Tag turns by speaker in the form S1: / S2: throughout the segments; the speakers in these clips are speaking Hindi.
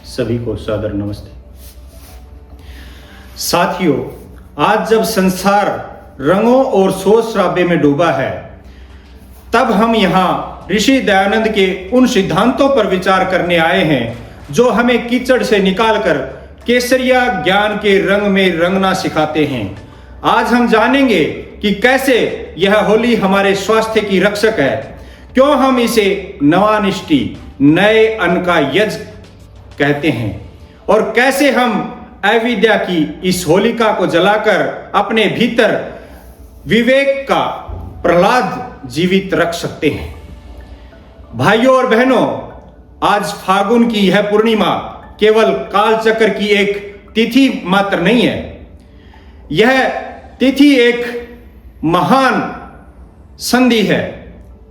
S1: सभी को सादर नमस्ते। साथियों, आज जब संसार रंगों और शोर शराबे में डूबा है, तब हम यहाँ ऋषि दयानंद के उन सिद्धांतों पर विचार करने आए हैं जो हमें कीचड़ से निकालकर केसरिया ज्ञान के रंग में रंगना सिखाते हैं। आज हम जानेंगे कि कैसे यह होली हमारे स्वास्थ्य की रक्षक है, क्यों हम इसे नवानिष्टि नए अन्न का यज्ञ कहते हैं, और कैसे हम अविद्या की इस होलिका को जलाकर अपने भीतर विवेक का प्रहलाद जीवित रख सकते हैं। भाइयों और बहनों, आज फागुन की यह पूर्णिमा केवल कालचक्र की एक तिथि मात्र नहीं है। यह तिथि एक महान संधि है,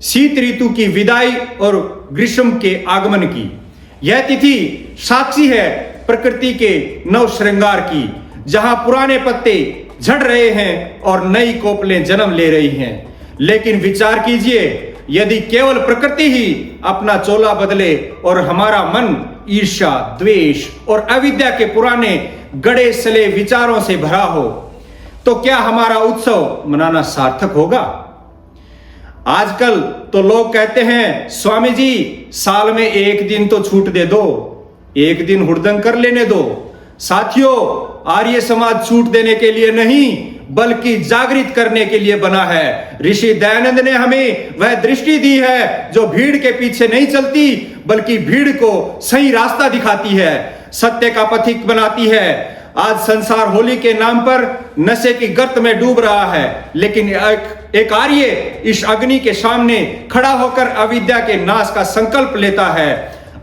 S1: शीत ऋतु की विदाई और ग्रीष्म के आगमन की। यह तिथि साक्षी है प्रकृति के नव श्रृंगार की, जहां पुराने पत्ते झड़ रहे हैं और नई कोपलें जन्म ले रही हैं। लेकिन विचार कीजिए, यदि केवल प्रकृति ही अपना चोला बदले और हमारा मन ईर्ष्या, द्वेष और अविद्या के पुराने गड़े सले विचारों से भरा हो, तो क्या हमारा उत्सव मनाना सार्थक होगा? आजकल तो लोग कहते हैं, स्वामी जी साल में एक दिन तो छूट दे दो, एक दिन हुड़दंग कर लेने दो। साथियों, आर्य समाज छूट देने के लिए नहीं बल्कि जागृत करने के लिए बना है। ऋषि दयानंद ने हमें वह दृष्टि दी है जो भीड़ के पीछे नहीं चलती बल्कि भीड़ को सही रास्ता दिखाती है, सत्य का पथिक बनाती है। आज संसार होली के नाम पर नशे की गर्त में डूब रहा है, लेकिन एक आर्य इस अग्नि के सामने खड़ा होकर अविद्या के नाश का संकल्प लेता है।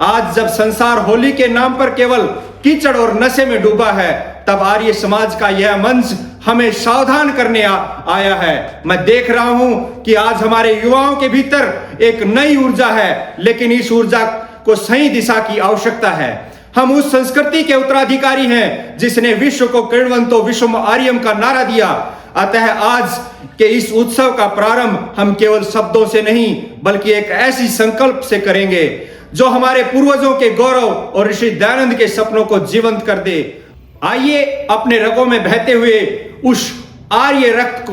S1: आज जब संसार होली के नाम पर केवल कीचड़ और नशे में डूबा है, तब आर्य समाज का यह मंच हमें सावधान करने आया है। मैं देख रहा हूं कि आज हमारे युवाओं के भीतर एक नई ऊर्जा है, लेकिन इस ऊर्जा को सही दिशा की आवश्यकता है। हम उस संस्कृति के उत्तराधिकारी हैं जिसने विश्व को किण्वन्तो विश्वम आर्यम का नारा दिया। अतः आज के इस उत्सव का प्रारंभ हम केवल शब्दों से नहीं बल्कि एक ऐसी संकल्प से करेंगे जो हमारे पूर्वजों के गौरव और ऋषि दयानंद के सपनों को जीवंत कर दे। आइए अपने रगों में बहते हुए उस आर्य रक्त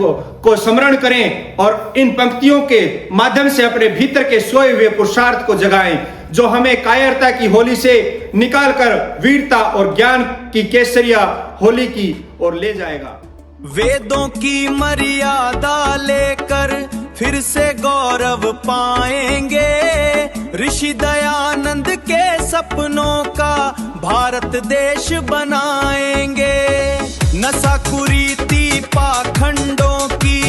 S1: को स्मरण करें और इन पंक्तियों के माध्यम से अपने भीतर के सोए हुए पुरुषार्थ को जगाएं, जो हमें कायरता की होली से निकालकर वीरता और ज्ञान की केसरिया होली की ओर ले जाएगा।
S2: वेदों की मर्यादा लेकर फिर से गौरव पाएंगे, ऋषि दयानंद के सपनों का भारत देश बनाएंगे। नशा कुरीति पाखंडों की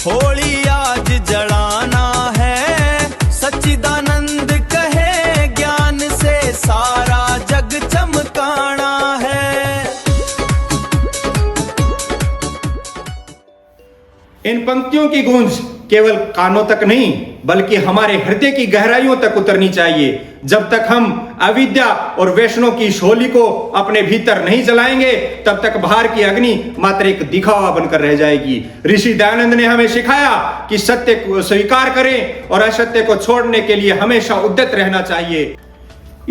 S2: होली आज जलाना है, सच्चिदानंद कहे ज्ञान से सारा जग चमकाना है।
S1: इन पंक्तियों की गूंज केवल कानों तक नहीं बल्कि हमारे हृदय की गहराइयों तक उतरनी चाहिए। जब तक हम अविद्या और वैष्णव की इस होली को अपने भीतर नहीं जलाएंगे, तब तक बाहर की अग्नि मात्र एक दिखावा बनकर रह जाएगी। ऋषि दयानंद ने हमें सिखाया कि सत्य को स्वीकार करें और असत्य को छोड़ने के लिए हमेशा उद्यत रहना चाहिए।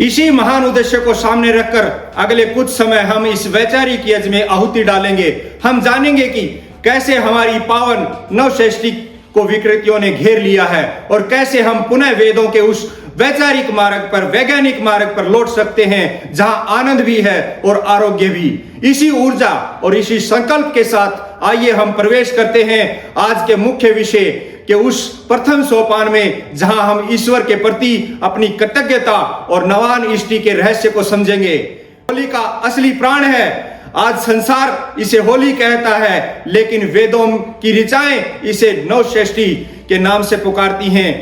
S1: इसी महान उद्देश्य को सामने रखकर अगले कुछ समय हम इस वैचारिक यज्ञ में आहुति डालेंगे। हम जानेंगे कि कैसे हमारी पावन नवसृष्टि को विकृतियों ने घेर लिया है और कैसे हम पुनः वेदों के उस वैचारिक मार्ग पर, वैज्ञानिक मार्ग पर लौट सकते हैं जहां आनंद भी है और आरोग्य भी। इसी ऊर्जा और इसी संकल्प के साथ आइए हम प्रवेश करते हैं आज के मुख्य विषय के उस प्रथम सोपान में, जहां हम ईश्वर के प्रति अपनी कृतज्ञता और नवान इष्टि के रहस्य को समझेंगे। होली का असली प्राण है। आज संसार इसे होली कहता है, लेकिन वेदों की ऋचाएं इसे नवसृष्टि के नाम से पुकारती हैं।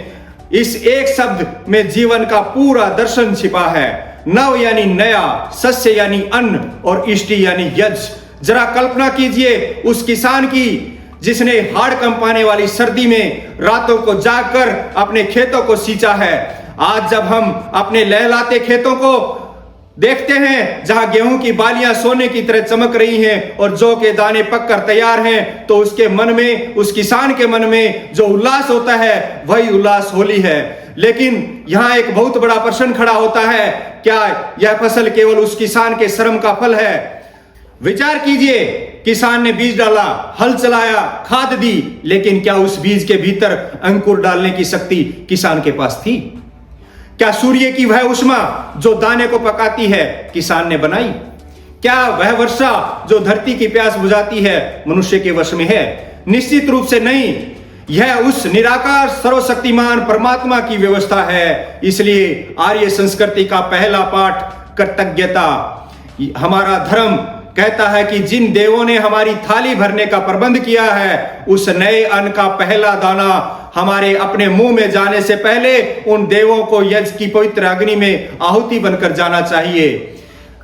S1: इस एक शब्द में जीवन का पूरा दर्शन छिपा है। नव यानी नया, सस्य यानी अन्न और इष्टि यानी यज्ञ। जरा कल्पना कीजिए उस किसान की जिसने हाड़ कंपाने वाली सर्दी में रातों को जागकर अपने खेतों को सींचा है। आज जब हम अपने लहलाते खेतों को देखते हैं जहां गेहूं की बालियां सोने की तरह चमक रही हैं और जौ के दाने पककर तैयार हैं, तो उसके मन में, उस किसान के मन में जो उल्लास होता है वही उल्लास होली है। लेकिन यहां एक बहुत बड़ा प्रश्न खड़ा होता है, क्या यह फसल केवल उस किसान के श्रम का फल है? विचार कीजिए, किसान ने बीज डाला, हल चलाया, खाद दी, लेकिन क्या उस बीज के भीतर अंकुर डालने की शक्ति किसान के पास थी? क्या सूर्य की वह उष्मा जो दाने को पकाती है किसान ने बनाई? क्या वह वर्षा जो धरती की प्यास बुझाती है मनुष्य के वश में है? निश्चित रूप से नहीं। यह उस निराकार सर्वशक्तिमान परमात्मा की व्यवस्था है। इसलिए आर्य संस्कृति का पहला पाठ कृतज्ञता। हमारा धर्म कहता है कि जिन देवों ने हमारी थाली भरने का प्रबंध किया है, उस नए अन्न का पहला दाना हमारे अपने मुंह में जाने से पहले उन देवों को यज्ञ की पवित्र अग्नि में आहुति बनकर जाना चाहिए।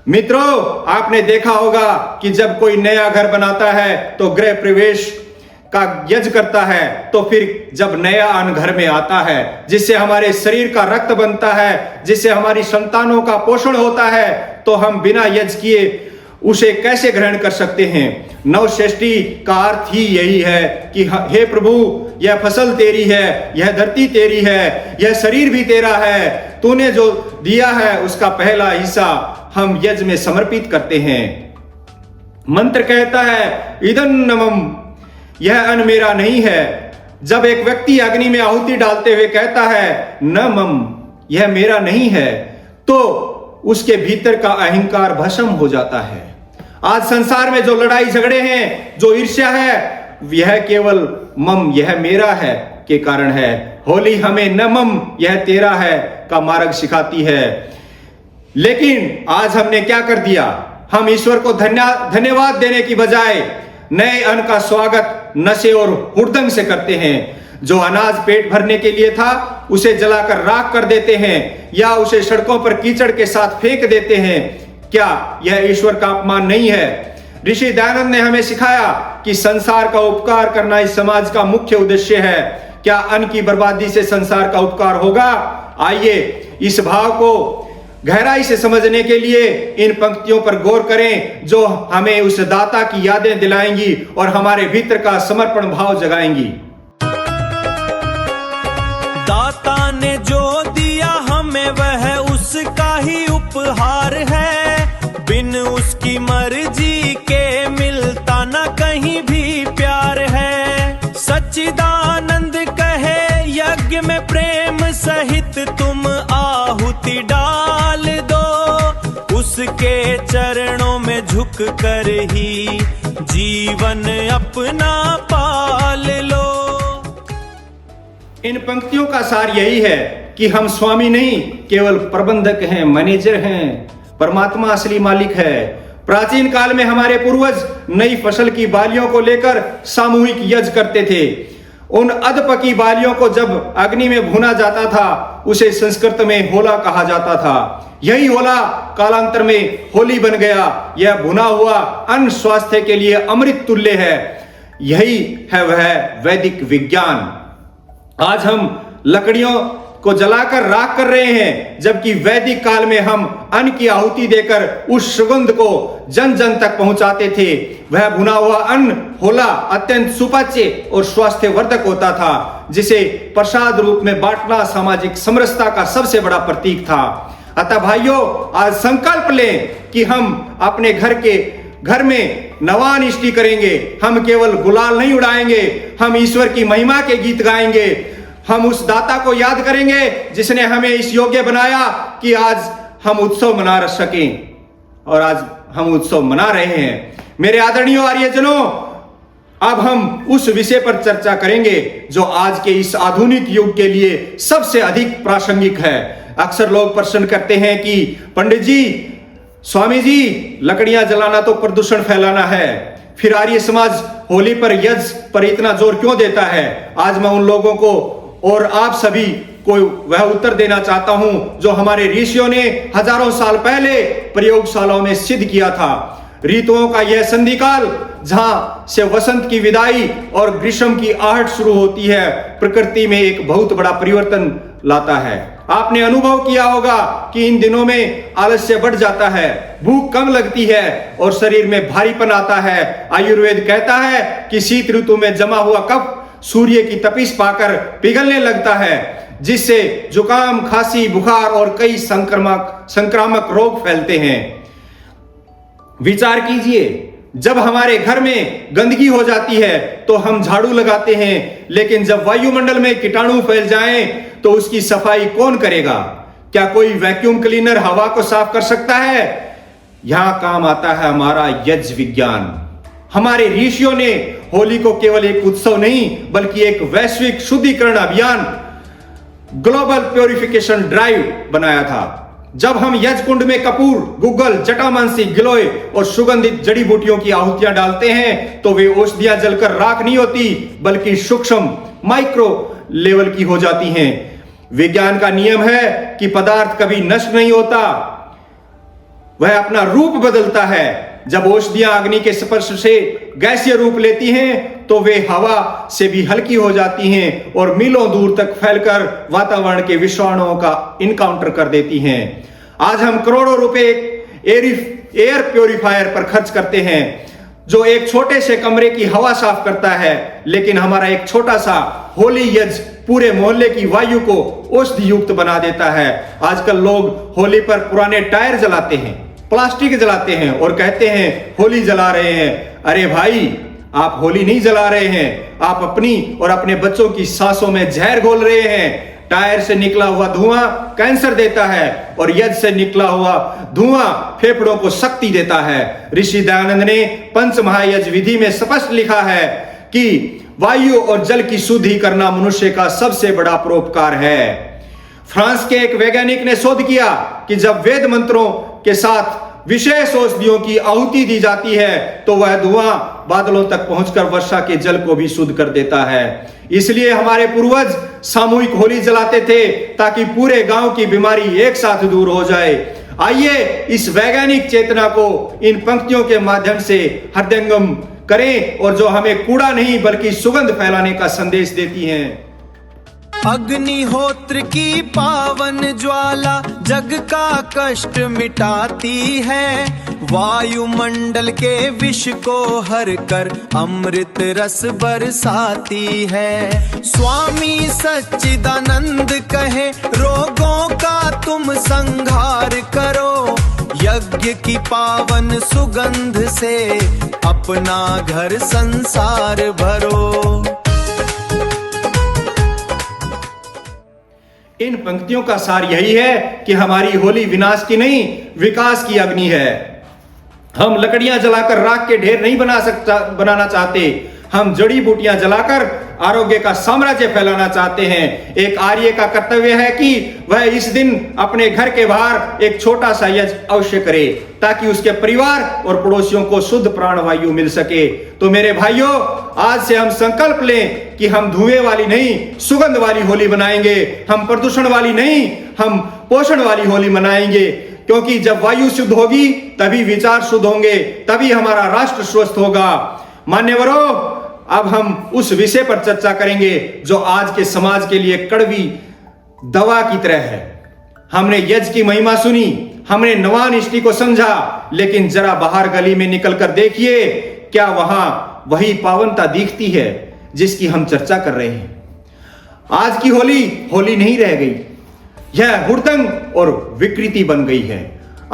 S1: मित्रों, आपने देखा होगा कि जब कोई नया घर बनाता है तो गृह प्रवेश का यज्ञ करता है, तो फिर जब नया अन्न घर में आता है, जिससे हमारे शरीर का रक्त बनता है, जिससे हमारी संतानों का पोषण होता है, तो हम बिना यज्ञ किए उसे कैसे ग्रहण कर सकते हैं? नवसृष्टि का अर्थ ही यही है कि हे प्रभु, यह फसल तेरी है, यह धरती तेरी है, यह शरीर भी तेरा है, तूने जो दिया है उसका पहला हिस्सा हम यज्ञ में समर्पित करते हैं। मंत्र कहता है इदं नमम, यह अन्न मेरा नहीं है। जब एक व्यक्ति अग्नि में आहुति डालते हुए कहता है नमम, यह मेरा नहीं है, तो उसके भीतर का अहंकार भस्म हो जाता है। आज संसार में जो लड़ाई झगड़े हैं, जो ईर्ष्या है, यह केवल मम, यह मेरा है के कारण है। होली हमें न मम, यह तेरा है का मार्ग सिखाती है। लेकिन आज हमने क्या कर दिया? हम ईश्वर को धन्यवाद देने की बजाय नए अन्न का स्वागत नशे और हुड़दंग से करते हैं। जो अनाज पेट भरने के लिए था उसे जलाकर राख कर देते हैं या उसे सड़कों पर कीचड़ के साथ फेंक देते हैं। क्या यह ईश्वर का अपमान नहीं है? ऋषि दयानंद ने हमें सिखाया कि संसार का उपकार करना इस समाज का मुख्य उद्देश्य है। क्या अन्न की बर्बादी से संसार का उपकार होगा? आइए इस भाव को गहराई से समझने के लिए इन पंक्तियों पर गौर करें, जो हमें उस दाता की यादें दिलाएंगी और हमारे भीतर का समर्पण भाव जगाएंगी।
S2: दाता ने जो दिया हमें वह उसका ही उपहार है, बिन उसकी मर्जी के मिलता न कहीं भी प्यार है। सच्चिदानंद कहे यज्ञ में प्रेम सहित तुम आहुति डाल दो, उसके चरणों में झुक कर ही जीवन अपना पाल लो।
S1: इन पंक्तियों का सार यही है कि हम स्वामी नहीं, केवल प्रबंधक हैं, मैनेजर हैं। परमात्मा असली मालिक है। प्राचीन काल में हमारे पूर्वज नई फसल की बालियों को लेकर सामूहिक यज्ञ करते थे। उन अधपकी बालियों को जब अग्नि में भुना जाता था, उसे संस्कृत में होला कहा जाता था। यही होला कालांतर में होली बन गया। यह भुना हुआ अन्न स्वास्थ्य के लिए अमृत तुल्य है। यही है वह वैदिक विज्ञान। आज हम लकड़ियों को जलाकर राख कर रहे हैं, जबकि वैदिक काल में हम अन्न की आहुति देकर उस सुगंध को जन जन तक पहुंचाते थे। वह भुना हुआ अन्न होला अत्यंत सुपाच्य और स्वास्थ्यवर्धक होता था, जिसे प्रसाद रूप में बांटना सामाजिक समरसता का सबसे बड़ा प्रतीक था। अतः भाइयों, आज संकल्प लें कि हम अपने घर में नवान इष्टि करेंगे। हम केवल गुलाल नहीं उड़ाएंगे, हम ईश्वर की महिमा के गीत गाएंगे। हम उस दाता को याद करेंगे जिसने हमें इस योग्य बनाया कि आज हम उत्सव मना सकें, और आज हम उत्सव मना रहे हैं। मेरे आदरणीय आर्यजनों, अब हम उस विषय पर चर्चा करेंगे जो आज के इस आधुनिक युग के लिए सबसे अधिक प्रासंगिक है। अक्सर लोग प्रश्न करते हैं कि पंडित जी, स्वामी जी, लकड़ियां जलाना तो प्रदूषण फैलाना है, फिर आर्य समाज होली पर यज्ञ पर इतना जोर क्यों देता है? आज मैं उन लोगों को और आप सभी को वह उत्तर देना चाहता हूं जो हमारे ऋषियों ने हजारों साल पहले प्रयोगशालाओं में सिद्ध किया था। ऋतुओं का यह संधिकाल, जहां से वसंत की विदाई और ग्रीष्म की आहट शुरू होती है, प्रकृति में एक बहुत बड़ा परिवर्तन लाता है। आपने अनुभव किया होगा कि इन दिनों में आलस्य बढ़ जाता है, भूख कम लगती है और शरीर में भारीपन आता है। आयुर्वेद कहता है कि शीत ऋतु में जमा हुआ कफ सूर्य की तपिश पाकर पिघलने लगता है, जिससे जुकाम, खांसी, बुखार और कई संक्रामक रोग फैलते हैं। विचार कीजिए, जब हमारे घर में गंदगी हो जाती है तो हम झाड़ू लगाते हैं, लेकिन जब वायुमंडल में कीटाणु फैल जाएं तो उसकी सफाई कौन करेगा? क्या कोई वैक्यूम क्लीनर हवा को साफ कर सकता है? यहां काम आता है हमारा यज्ञ विज्ञान। हमारे ऋषियों ने होली को केवल एक उत्सव नहीं बल्कि एक वैश्विक शुद्धिकरण अभियान, ग्लोबल प्योरिफिकेशन ड्राइव बनाया था। जब हम यज्ञ कुंड में कपूर, गुग्गल, जटामांसी, गिलोय और सुगंधित जड़ी बूटियों की आहुतियां डालते हैं तो वे औषधियां जलकर राख नहीं होती बल्कि सूक्ष्म माइक्रो लेवल की हो जाती हैं। विज्ञान का नियम है कि पदार्थ कभी नष्ट नहीं होता, वह अपना रूप बदलता है। जब औषधियां अग्नि के स्पर्श से गैसीय रूप लेती हैं तो वे हवा से भी हल्की हो जाती हैं और मीलों दूर तक फैलकर वातावरण के विषाणुओं का इनकाउंटर कर देती हैं। आज हम करोड़ों रुपए एयर प्योरीफायर पर खर्च करते हैं जो एक छोटे से कमरे की हवा साफ करता है, लेकिन हमारा एक छोटा सा होली यज्ञ पूरे मोहल्ले की वायु को औषधि युक्त बना देता है। आजकल लोग होली पर पुराने टायर जलाते हैं, प्लास्टिक जलाते हैं और कहते हैं होली जला रहे हैं। अरे भाई, आप होली नहीं जला रहे हैं, आप अपनी और अपने बच्चों की सांसों में जहर घोल रहे हैं। टायर से निकला हुआ धुआं कैंसर देता है और यज्ञ से निकला हुआ धुआं फेफड़ों को शक्ति देता है। ऋषि दयानंद ने पंच महायज्ञ विधि में स्पष्ट लिखा है कि वायु और जल की शुद्धि करना मनुष्य का सबसे बड़ा परोपकार है। फ्रांस के एक वैज्ञानिक ने शोध किया कि जब वेद मंत्रों के साथ विशेष औषधियों की आहुति दी जाती है तो वह धुआं बादलों तक पहुंचकर वर्षा के जल को भी शुद्ध कर देता है। इसलिए हमारे पूर्वज सामूहिक होली जलाते थे ताकि पूरे गांव की बीमारी एक साथ दूर हो जाए। आइए इस वैज्ञानिक चेतना को इन पंक्तियों के माध्यम से हृदयंगम करें और जो हमें कूड़ा नहीं बल्कि सुगंध फैलाने का संदेश देती हैं।
S2: अग्निहोत्र की पावन ज्वाला जग का कष्ट मिटाती है, वायुमंडल के विष को हर कर अमृत रस बरसाती है। स्वामी सच्चिदानंद कहे रोगों का तुम संहार करो, यज्ञ की पावन सुगंध से अपना घर संसार भरो।
S1: इन पंक्तियों का सार यही है कि हमारी होली विनाश की नहीं विकास की अग्नि है। हम लकड़ियां जलाकर राख के ढेर नहीं बनाना चाहते, हम जड़ी बूटियां जलाकर आरोग्य का साम्राज्य फैलाना चाहते हैं। एक आर्य का कर्तव्य है कि वह इस दिन अपने घर के बाहर एक छोटा सा यज्ञ अवश्य करे ताकि उसके परिवार और पड़ोसियों को शुद्ध प्राणवायु मिल सके। तो मेरे भाइयों, आज से हम संकल्प लें कि हम धुएं वाली नहीं सुगंध वाली होली मनाएंगे, हम प्रदूषण वाली नहीं हम पोषण वाली होली मनाएंगे। क्योंकि जब वायु शुद्ध होगी तभी विचार शुद्ध होंगे, तभी हमारा राष्ट्र स्वस्थ होगा। मान्यवरों, अब हम उस विषय पर चर्चा करेंगे जो आज के समाज के लिए कड़वी दवा की तरह है। हमने यज्ञ की महिमा सुनी, हमने नवान इष्टि को समझा, लेकिन जरा बाहर गली में निकलकर देखिए, क्या वहां वही पावनता दिखती है जिसकी हम चर्चा कर रहे हैं? आज की होली होली नहीं रह गई, यह हुड़दंग और विकृति बन गई है।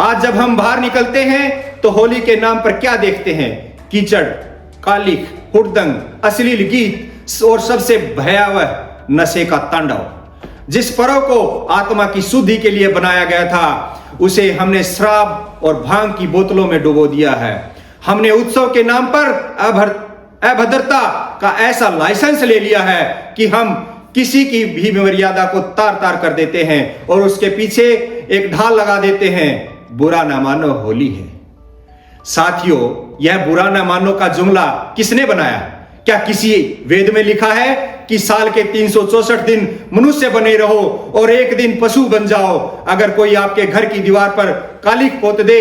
S1: आज जब हम बाहर निकलते हैं तो होली के नाम पर क्या देखते हैं? कीचड़, कालिख, हुड़दंग, अश्लील गीत और सबसे भयावह नशे का तांडव। जिस पर्व को आत्मा की शुद्धि के लिए बनाया गया था उसे हमने शराब और भांग की बोतलों में डुबो दिया है। हमने उत्सव के नाम पर अभद्रता का ऐसा लाइसेंस ले लिया है कि हम किसी की भी मर्यादा को तार तार कर देते हैं और उसके पीछे एक ढाल लगा देते हैं, बुरा ना मानो होली है। साथियों, यह बुरा ना मानो का जुमला किसने बनाया? क्या किसी वेद में लिखा है कि साल के 364 दिन मनुष्य बने रहो और एक दिन पशु बन जाओ? अगर कोई आपके घर की दीवार पर कालिख पोत दे,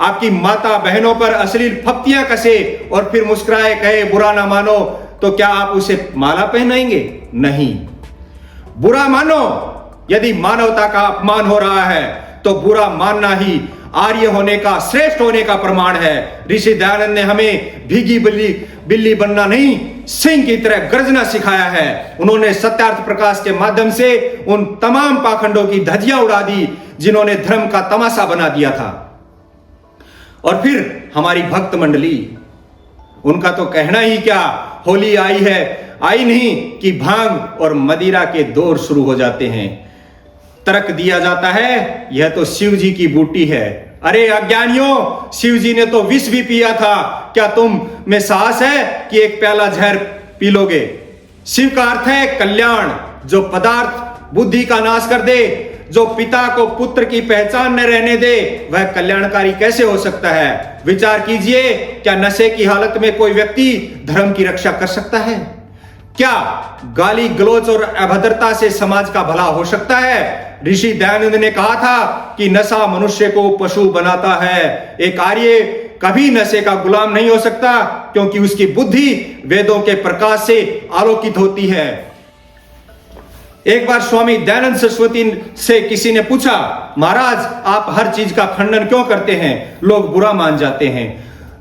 S1: आपकी माता बहनों पर अश्लील फप्तियां कसे और फिर मुस्कुराए कहे बुरा ना मानो, तो क्या आप उसे माला पहनाएंगे? नहीं। बुरा मानो यदि मानवता का अपमान हो रहा है तो बुरा मानना ही आर्य होने का, श्रेष्ठ होने का प्रमाण है। ऋषि दयानंद ने हमें भीगी बिल्ली बनना नहीं, सिंह की तरह गर्जना सिखाया है। उन्होंने सत्यार्थ प्रकाश के माध्यम से उन तमाम पाखंडों की धज्जियां उड़ा दी जिन्होंने धर्म का तमाशा बना दिया था। और फिर हमारी भक्त मंडली, उनका तो कहना ही क्या, होली आई है, आई नहीं कि भांग और मदिरा के दौर शुरू हो जाते हैं। तर्क दिया जाता है यह तो शिव जी की बूटी है। अरे अज्ञानियों, शिव जी ने तो विष भी पिया था, क्या तुम में साहस है कि एक प्याला जहर पी लोगे? शिव का अर्थ है कल्याण, जो पदार्थ बुद्धि का नाश कर दे, जो पिता को पुत्र की पहचान न रहने दे, वह कल्याणकारी कैसे हो सकता है? विचार कीजिए, क्या नशे की हालत में कोई व्यक्ति धर्म की रक्षा कर सकता है? क्या गाली गलौज और अभद्रता से समाज का भला हो सकता है? ऋषि दयानंद ने कहा था कि नशा मनुष्य को पशु बनाता है। एक आर्य कभी नशे का गुलाम नहीं हो सकता, क्योंकि उसकी बुद्धि वेदों के प्रकाश से आलोकित होती है। एक बार स्वामी दयानंद सरस्वती से किसी ने पूछा, महाराज आप हर चीज का खंडन क्यों करते हैं? लोग बुरा मान जाते हैं।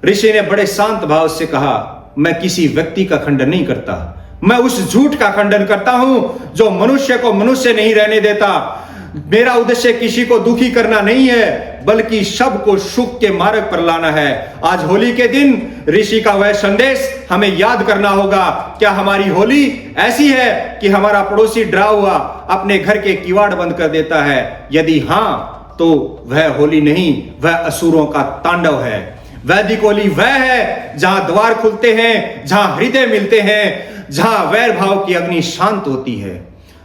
S1: ऋषि ने बड़े शांत भाव से कहा, मैं किसी व्यक्ति का खंडन नहीं करता, मैं उस झूठ का खंडन करता हूं जो मनुष्य को मनुष्य नहीं रहने देता। मेरा उद्देश्य किसी को दुखी करना नहीं है, बल्कि सबको सुख के मार्ग पर लाना है। आज होली के दिन ऋषि का वह संदेश हमें याद करना होगा। क्या हमारी होली ऐसी है कि हमारा पड़ोसी डरा हुआ अपने घर के किवाड़ बंद कर देता है? यदि हां, तो वह होली नहीं, वह असुरों का तांडव है। वैदिक होली वह है जहां द्वार खुलते हैं, जहां हृदय मिलते हैं, जहां वैर भाव की अग्नि शांत होती है।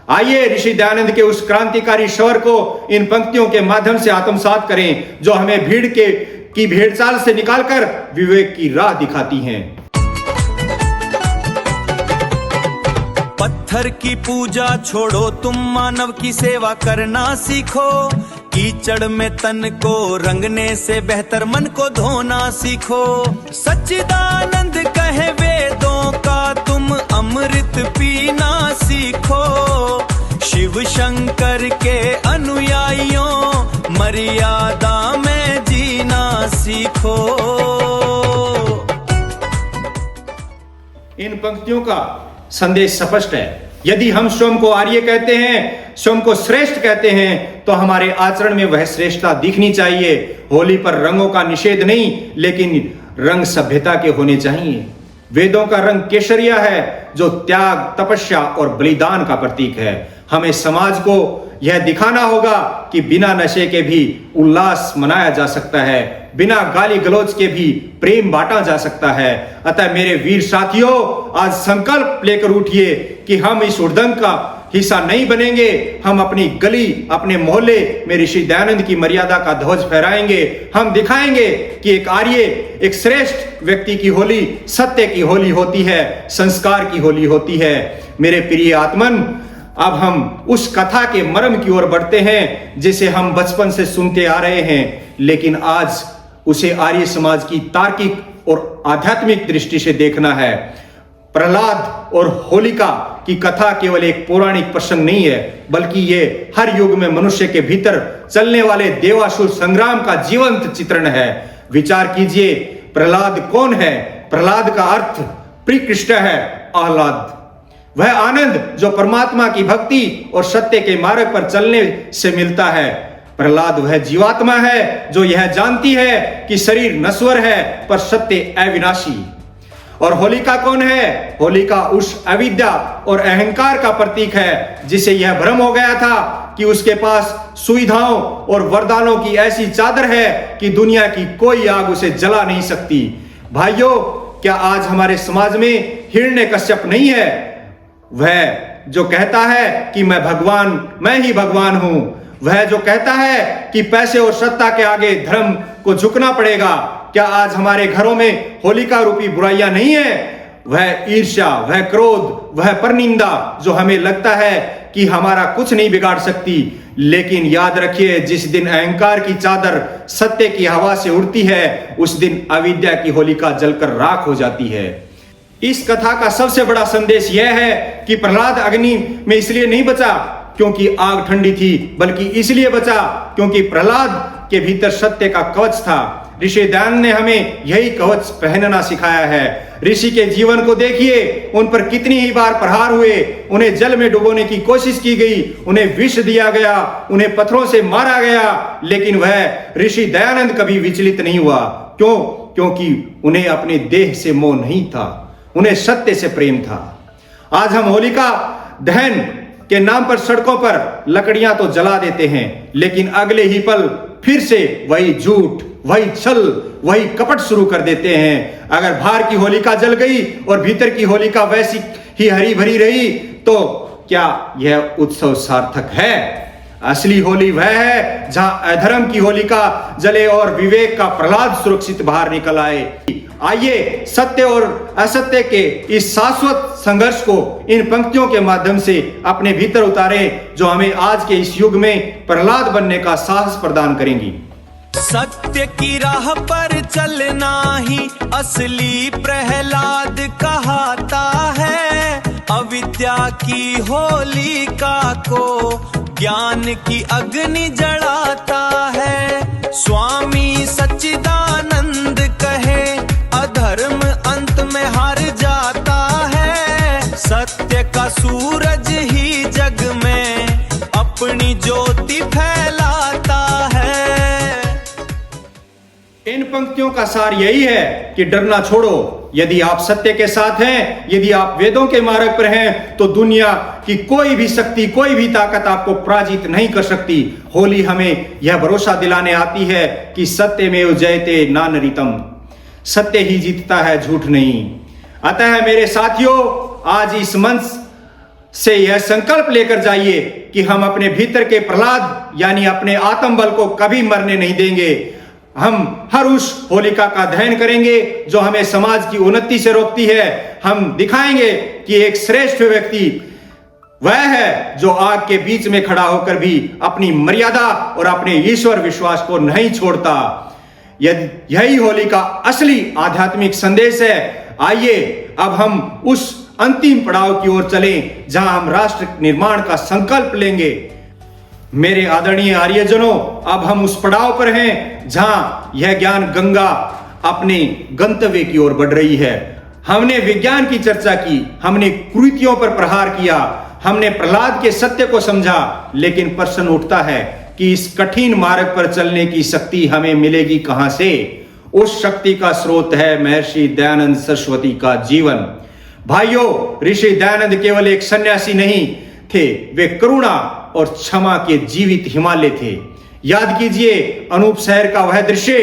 S1: आइए ऋषि दयानंद के उस क्रांतिकारी स्वर को इन पंक्तियों के माध्यम से आत्मसात करें, जो हमें भीड़ की भेड़चाल से निकालकर विवेक की राह दिखाती हैं।
S2: पत्थर की पूजा छोड़ो, तुम मानव की सेवा करना सीखो। कीचड़ में तन को रंगने से बेहतर मन को धोना सीखो। सच्चिदानंद कहे वेदों का तुम अमृत पीना सीखो। शिव शंकर के अनुयायियों मर्यादा में जीना सीखो।
S1: इन पंक्तियों का संदेश स्पष्ट है। यदि हम स्वयं को आर्य कहते हैं, स्वयं को श्रेष्ठ कहते हैं, तो हमारे आचरण में वह श्रेष्ठता दिखनी चाहिए। होली पर रंगों का निषेध नहीं, लेकिन रंग सभ्यता के होने चाहिए। वेदों का रंग केसरिया है, जो त्याग, तपस्या और बलिदान का प्रतीक है। हमें समाज को यह दिखाना होगा कि बिना नशे के भी उल्लास मनाया जा सकता है, बिना गाली गलौज के भी प्रेम बांटा जा सकता है। अतः मेरे वीर साथियों, आज संकल्प लेकर उठिए कि हम इस उद्दंड का हिस्सा नहीं बनेंगे। हम अपनी गली, अपने मोहल्ले में ऋषि दयानंद की मर्यादा का ध्वज फहराएंगे। हम दिखाएंगे कि एक आर्य, एक श्रेष्ठ व्यक्ति की होली सत्य की होली होती है, संस्कार की होली होती है। मेरे प्रिय आत्मन, अब हम उस कथा के मर्म की ओर बढ़ते हैं जिसे हम बचपन से सुनते आ रहे हैं, लेकिन आज उसे आर्य समाज की तार्किक और आध्यात्मिक दृष्टि से देखना है। प्रहलाद और होलिका की कथा केवल एक पौराणिक प्रसंग नहीं है, बल्कि ये हर युग में मनुष्य के भीतर चलने वाले देवासुर संग्राम का जीवंत चित्रण है। विचार कीजिए, प्रहलाद कौन है? प्रहलाद का अर्थ प्रिकृष्ट है, आह्लाद। वह आनंद जो परमात्मा की भक्ति और सत्य के मार्ग पर चलने से मिलता है। प्रहलाद वह जीवात्मा है जो यह जानती है कि शरीर नश्वर है पर सत्य अविनाशी। और होलिका कौन है? होलिका उस अविद्या और अहंकार का प्रतीक है जिसे यह भ्रम हो गया था कि उसके पास सुविधाओं और वरदानों की ऐसी चादर है कि दुनिया की कोई आग उसे जला नहीं सकती। भाइयों, क्या आज हमारे समाज में हिरण्यकश्यप नहीं है? वह जो कहता है कि मैं ही भगवान हूं, वह जो कहता है कि पैसे और सत्ता के आगे धर्म को झुकना पड़ेगा। क्या आज हमारे घरों में होलिका रूपी बुराइयां नहीं है? वह ईर्ष्या, वह क्रोध, वह परनिंदा जो हमें लगता है कि हमारा कुछ नहीं बिगाड़ सकती। लेकिन याद रखिए, जिस दिन अहंकार की चादर सत्य की हवा से उड़ती है, उस दिन अविद्या की होलिका जलकर राख हो जाती है। इस कथा का सबसे बड़ा संदेश यह है कि प्रहलाद अग्नि में इसलिए नहीं बचा क्योंकि आग ठंडी थी, बल्कि इसलिए बचा क्योंकि प्रहलाद के भीतर सत्य का कवच था। ऋषि दयानंद ने हमें यही कवच पहनना सिखाया है। ऋषि के जीवन को देखिए, उन पर कितनी ही बार प्रहार हुए, उन्हें जल में डुबोने की कोशिश की गई, उन्हें विष दिया गया, उन्हें पत्थरों से मारा गया, लेकिन वह ऋषि दयानंद कभी विचलित नहीं हुआ। क्यों? क्योंकि उन्हें अपने देह से मोह नहीं था, उन्हें सत्य से प्रेम था। आज हम होलिका दहन के नाम पर सड़कों पर लकड़ियां तो जला देते हैं, लेकिन अगले ही पल फिर से वही झूठ, वही छल, वही कपट शुरू कर देते हैं। अगर बाहर की होलिका जल गई और भीतर की होलिका वैसी ही हरी भरी रही, तो क्या यह उत्सव सार्थक है? असली होली वह है जहां अधर्म की होलिका जले और विवेक का प्रहलाद सुरक्षित बाहर निकल आए। आइए सत्य और असत्य के इस शाश्वत संघर्ष को इन पंक्तियों के माध्यम से अपने भीतर उतारें, जो हमें आज के इस युग में प्रहलाद बनने का साहस प्रदान करेंगी।
S2: सत्य की राह पर चलना ही असली प्रहलाद कहाता है। अविद्या की होलिका को ज्ञान की अग्नि जलाता है। स्वामी सच्चिदानंद कहे अधर्म अंत में हार जाता है। सत्य का सूरज ही जग में अपनी ज्योति फैलाता है।
S1: इन पंक्तियों का सार यही है कि डरना छोड़ो। यदि आप सत्य के साथ हैं, यदि आप वेदों के मार्ग पर हैं, तो दुनिया की कोई भी शक्ति, कोई भी ताकत आपको पराजित नहीं कर सकती। होली हमें यह भरोसा दिलाने आती है कि सत्यमेव जयते नानृतम, सत्य ही जीतता है, झूठ नहीं। अतः मेरे साथियों, आज इस मंच से यह संकल्प लेकर जाइए कि हम अपने भीतर के प्रहलाद यानी अपने आत्मबल को कभी मरने नहीं देंगे। हम हर उस होलिका का दहन करेंगे जो हमें समाज की उन्नति से रोकती है। हम दिखाएंगे कि एक श्रेष्ठ व्यक्ति वह है जो आग के बीच में खड़ा होकर भी अपनी मर्यादा और अपने ईश्वर विश्वास को नहीं छोड़ता। यही होली का असली आध्यात्मिक संदेश है। आइए अब हम उस अंतिम पड़ाव की ओर चलें जहां हम राष्ट्र निर्माण का संकल्प लेंगे। मेरे आदरणीय आर्यजनों, अब हम उस पड़ाव पर हैं जहां यह ज्ञान गंगा अपने गंतव्य की ओर बढ़ रही है। हमने विज्ञान की चर्चा की, हमने कुरीतियों पर प्रहार किया, हमने प्रहलाद के सत्य को समझा, लेकिन प्रश्न उठता है कि इस कठिन मार्ग पर चलने की शक्ति हमें मिलेगी कहां से? उस शक्ति का स्रोत है महर्षि दयानंद सरस्वती का जीवन। भाइयों, ऋषि दयानंद केवल एक सन्यासी नहीं थे, वे करुणा और क्षमा के जीवित हिमालय थे। याद कीजिए अनूप शहर का वह दृश्य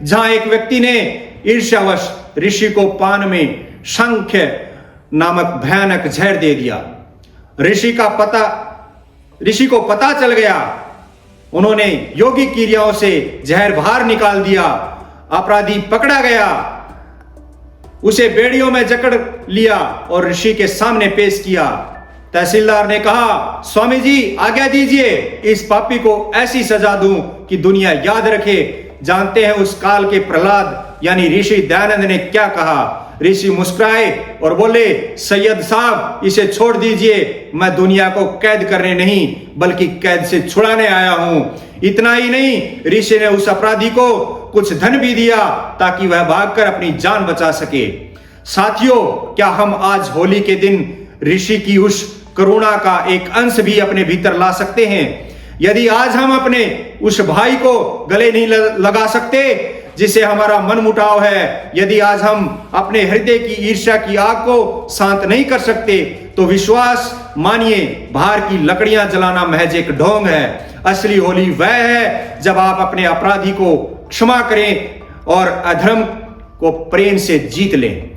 S1: जहां एक व्यक्ति ने ईर्ष्यावश ऋषि को पान में शंख्य नामक भयानक जहर दे दिया। ऋषि को पता चल गया। उन्होंने योगिक क्रियाओं से जहर बाहर निकाल दिया। अपराधी पकड़ा गया, उसे बेड़ियों में जकड़ लिया और ऋषि के सामने पेश किया। तहसीलदार ने कहा, स्वामी जी आज्ञा दीजिए, इस पापी को ऐसी सजा दूं कि दुनिया याद रखे। जानते हैं उस काल के प्रहलाद यानी ऋषि दयानंद ने क्या कहा? ऋषि मुस्कुराए और बोले, सैयद साहब इसे छोड़ दीजिए, मैं दुनिया को कैद करने नहीं बल्कि कैद से छुड़ाने आया हूं। इतना ही नहीं, ऋषि ने उस अपराधी को कुछ धन भी दिया ताकि वह भागकर अपनी जान बचा सके। साथियों, क्या हम आज होली के दिन ऋषि की उस करुणा का एक अंश भी अपने भीतर ला सकते हैं? यदि आज हम अपने उस भाई को गले नहीं लगा सकते जिसे हमारा मन मुटाव है, यदि आज हम अपने हृदय की ईर्ष्या की आग को शांत नहीं कर सकते, तो विश्वास मानिए बाहर की लकड़ियां जलाना महज एक ढोंग है। असली होली वह है जब आप अपने अपराधी को क्षमा करें और अधर्म को प्रेम से जीत लें।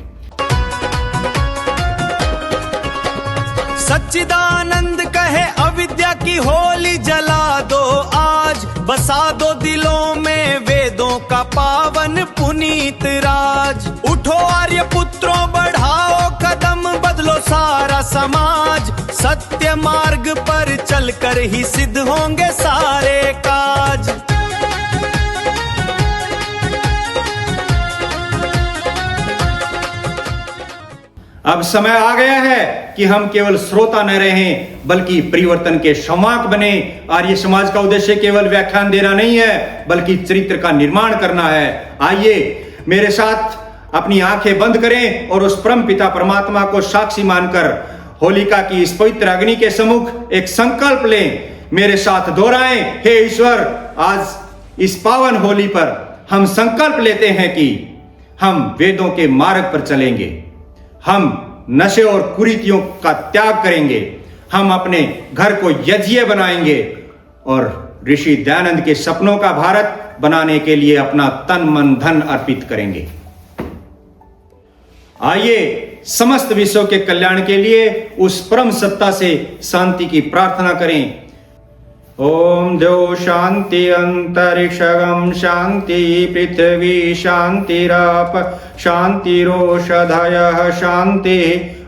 S2: सच्चिदानंद कहे अविद्या की होली जला दो आज, बसा दो दिलों में वेदों का पावन पुनीत राज। उठो आर्य पुत्रों बढ़ाओ कदम, बदलो सारा समाज। सत्य मार्ग पर चलकर ही सिद्ध होंगे सारे काज।
S1: अब समय आ गया है कि हम केवल श्रोता न रहें बल्कि परिवर्तन के संवाहक बने। आर्य समाज का उद्देश्य केवल व्याख्यान देना नहीं है बल्कि चरित्र का निर्माण करना है। आइए मेरे साथ अपनी आंखें बंद करें और उस परम पिता परमात्मा को साक्षी मानकर होलिका की इस पवित्र अग्नि के सम्मुख एक संकल्प लें। मेरे साथ दोहराएं, हे ईश्वर, आज इस पावन होली पर हम संकल्प लेते हैं कि हम वेदों के मार्ग पर चलेंगे, हम नशे और कुरीतियों का त्याग करेंगे, हम अपने घर को यज्ञ बनाएंगे और ऋषि दयानंद के सपनों का भारत बनाने के लिए अपना तन मन धन अर्पित करेंगे। आइए समस्त विश्व के कल्याण के लिए उस परम सत्ता से शांति की प्रार्थना करें। ओम द्यौ शांति अंतरिक्षगम शांति पृथ्वी शांतिराप शांतिरोषधयः शांति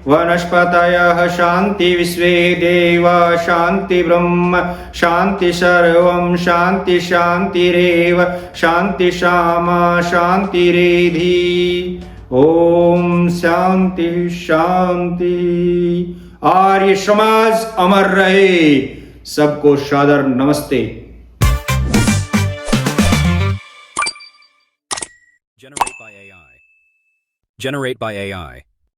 S1: वनस्पतयः शांति विश्वे देवा शांति ब्रह्म शांति सर्वं शांति शांतिरेव शांति शामा शांतिरेधि। ओम शांति शांति। आर्य समाज अमर रहे। सबको सादर नमस्ते।
S3: Generate by AI.